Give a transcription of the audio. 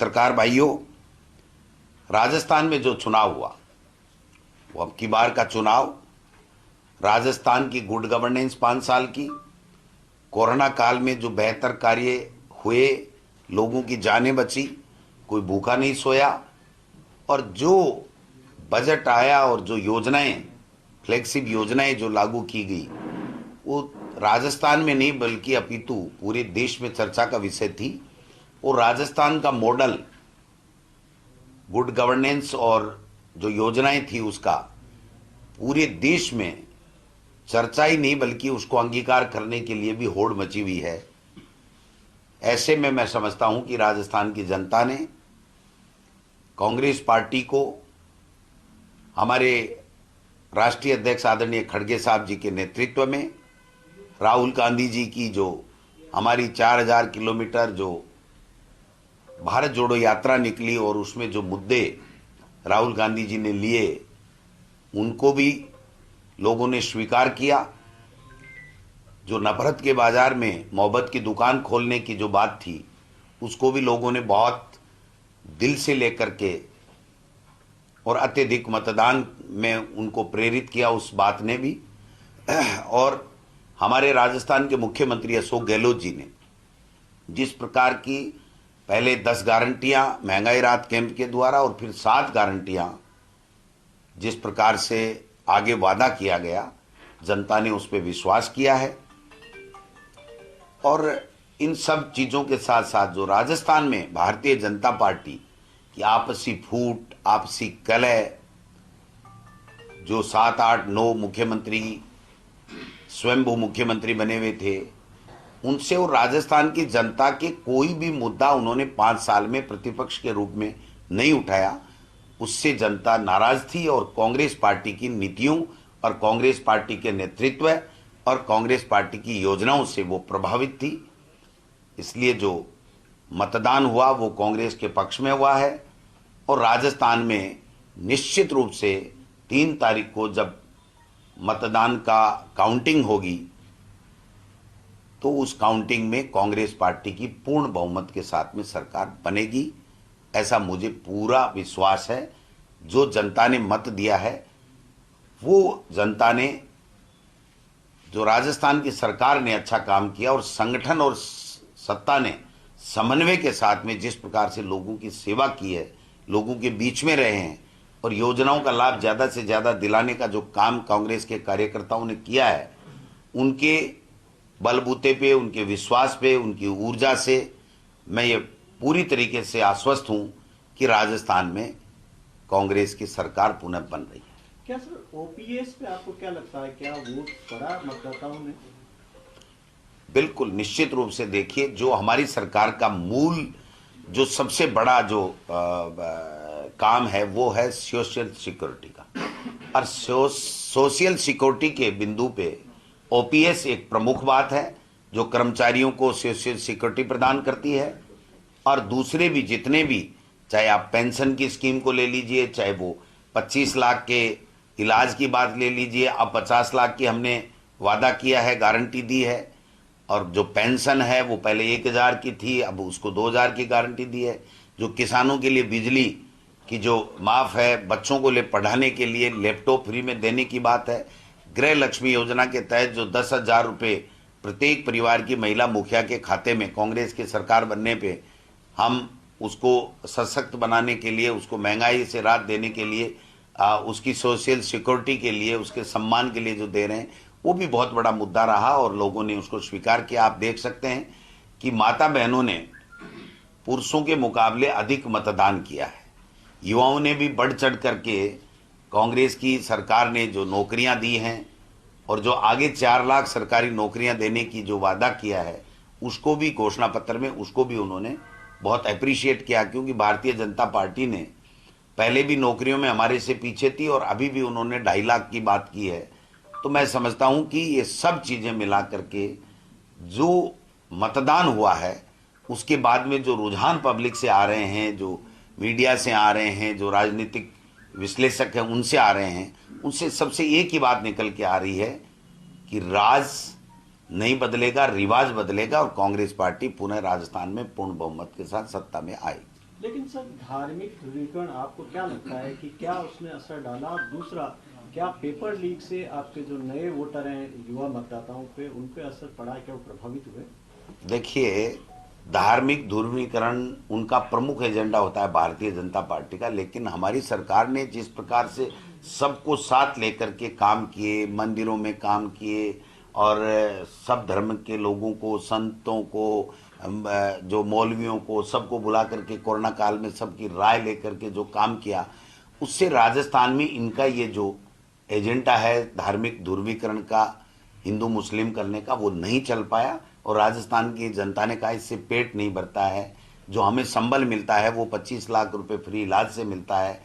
पत्रकार भाइयों, राजस्थान में जो चुनाव हुआ वो अब की बार का चुनाव राजस्थान की गुड गवर्नेंस 5 साल की, कोरोना काल में जो बेहतर कार्य हुए, लोगों की जानें बची, कोई भूखा नहीं सोया, और जो बजट आया और जो योजनाएं, फ्लैगशिप योजनाएं जो लागू की गई, वो राजस्थान में नहीं बल्कि अपितु पूरे देश में चर्चा का विषय थी। और राजस्थान का मॉडल गुड गवर्नेंस और जो योजनाएं थी उसका पूरे देश में चर्चा ही नहीं बल्कि उसको अंगीकार करने के लिए भी होड़ मची हुई है। ऐसे में मैं समझता हूं कि राजस्थान की जनता ने कांग्रेस पार्टी को हमारे राष्ट्रीय अध्यक्ष आदरणीय खड़गे साहब जी के नेतृत्व में, राहुल गांधी जी की जो हमारी 4000 किलोमीटर जो भारत जोड़ो यात्रा निकली और उसमें जो मुद्दे राहुल गांधी जी ने लिए उनको भी लोगों ने स्वीकार किया। जो नफरत के बाजार में मोहब्बत की दुकान खोलने की जो बात थी उसको भी लोगों ने बहुत दिल से लेकर के और अत्यधिक मतदान में उनको प्रेरित किया उस बात ने भी। और हमारे राजस्थान के मुख्यमंत्री अशोक गहलोत जी ने जिस प्रकार की पहले 10 गारंटियां महंगाई राहत कैंप के द्वारा और फिर 7 गारंटियां जिस प्रकार से आगे वादा किया गया, जनता ने उस पर विश्वास किया है। और इन सब चीजों के साथ साथ जो राजस्थान में भारतीय जनता पार्टी की आपसी फूट, आपसी कलह, जो 7, 8, 9 मुख्यमंत्री स्वयंभू मुख्यमंत्री बने हुए थे, उनसे और राजस्थान की जनता के कोई भी मुद्दा उन्होंने 5 साल में प्रतिपक्ष के रूप में नहीं उठाया। उससे जनता नाराज थी और कांग्रेस पार्टी की नीतियों और कांग्रेस पार्टी के नेतृत्व और कांग्रेस पार्टी की योजनाओं से वो प्रभावित थी। इसलिए जो मतदान हुआ वो कांग्रेस के पक्ष में हुआ है। और राजस्थान में निश्चित रूप से 3 तारीख को जब मतदान का काउंटिंग होगी तो उस काउंटिंग में कांग्रेस पार्टी की पूर्ण बहुमत के साथ में सरकार बनेगी, ऐसा मुझे पूरा विश्वास है। जो जनता ने मत दिया है वो जनता ने, जो राजस्थान की सरकार ने अच्छा काम किया और संगठन और सत्ता ने समन्वय के साथ में जिस प्रकार से लोगों की सेवा की है, लोगों के बीच में रहे हैं और योजनाओं का लाभ ज्यादा से ज्यादा दिलाने का जो काम कांग्रेस के कार्यकर्ताओं ने किया है, उनके बलबूते पे, उनके विश्वास पे, उनकी ऊर्जा से मैं ये पूरी तरीके से आश्वस्त हूं कि राजस्थान में कांग्रेस की सरकार पुनः बन रही है। क्या सर ओपीएस पे आपको क्या लगता है, क्या वोट पड़ा मतदाताओं ने? बिल्कुल निश्चित रूप से देखिए, जो हमारी सरकार का मूल जो सबसे बड़ा जो काम है वो है सोशल सिक्योरिटी का। और सोशल सिक्योरिटी के बिंदु पे ओपीएस एक प्रमुख बात है जो कर्मचारियों को सोशल सिक्योरिटी प्रदान करती है। और दूसरे भी जितने भी, चाहे आप पेंशन की स्कीम को ले लीजिए, चाहे वो 25 लाख के इलाज की बात ले लीजिए, अब 50 लाख की हमने वादा किया है, गारंटी दी है। और जो पेंशन है वो पहले 1000 की थी, अब उसको 2000 की गारंटी दी है। जो किसानों के लिए बिजली की जो माफ है, बच्चों को पढ़ाने के लिए लैपटॉप फ्री में देने की बात है। गृह लक्ष्मी योजना के तहत जो 10,000 रुपये प्रत्येक परिवार की महिला मुखिया के खाते में कांग्रेस की सरकार बनने पे हम उसको सशक्त बनाने के लिए, उसको महंगाई से राहत देने के लिए, उसकी सोशल सिक्योरिटी के लिए, उसके सम्मान के लिए जो दे रहे हैं, वो भी बहुत बड़ा मुद्दा रहा और लोगों ने उसको स्वीकार किया। आप देख सकते हैं कि माता बहनों ने पुरुषों के मुकाबले अधिक मतदान किया है। युवाओं ने भी बढ़ चढ़ करके कांग्रेस की सरकार ने जो नौकरियां दी हैं और जो आगे 4 लाख सरकारी नौकरियां देने की जो वादा किया है उसको भी घोषणा पत्र में, उसको भी उन्होंने बहुत अप्रिशिएट किया। क्योंकि भारतीय जनता पार्टी ने पहले भी नौकरियों में हमारे से पीछे थी और अभी भी उन्होंने 2.5 लाख की बात की है। तो मैं समझता हूं कि ये सब चीजें मिला करके जो मतदान हुआ है उसके बाद में जो रुझान पब्लिक से आ रहे हैं, जो मीडिया से आ रहे हैं, जो राजनीतिक विश्लेषक हैं उनसे आ रहे हैं, उनसे सबसे एक ही बात निकल के आ रही है कि राज नहीं बदलेगा, रिवाज बदलेगा और कांग्रेस पार्टी पुनः राजस्थान में पूर्ण बहुमत के साथ सत्ता में आएगी। लेकिन सर धार्मिक ध्रुवीकरण आपको क्या लगता है कि क्या उसने असर डाला? दूसरा, क्या पेपर लीक से आपके जो नए वोटर हैं, युवा मतदाताओं पे, उन पे असर पड़ा? क्या वो प्रभावित हुए? देखिए, धार्मिक ध्रुवीकरण उनका प्रमुख एजेंडा होता है भारतीय जनता पार्टी का, लेकिन हमारी सरकार ने जिस प्रकार से सबको साथ लेकर के काम किए, मंदिरों में काम किए और सब धर्म के लोगों को, संतों को, जो मौलवियों को, सबको बुला करके कोरोना काल में सबकी राय लेकर के जो काम किया, उससे राजस्थान में इनका ये जो एजेंडा है धार्मिक ध्रुवीकरण का, हिंदू मुस्लिम करने का, वो नहीं चल पाया और राजस्थान की जनता ने कहा इससे पेट नहीं भरता है। जो हमें संबल मिलता है वो 25 लाख रुपए फ्री इलाज से मिलता है,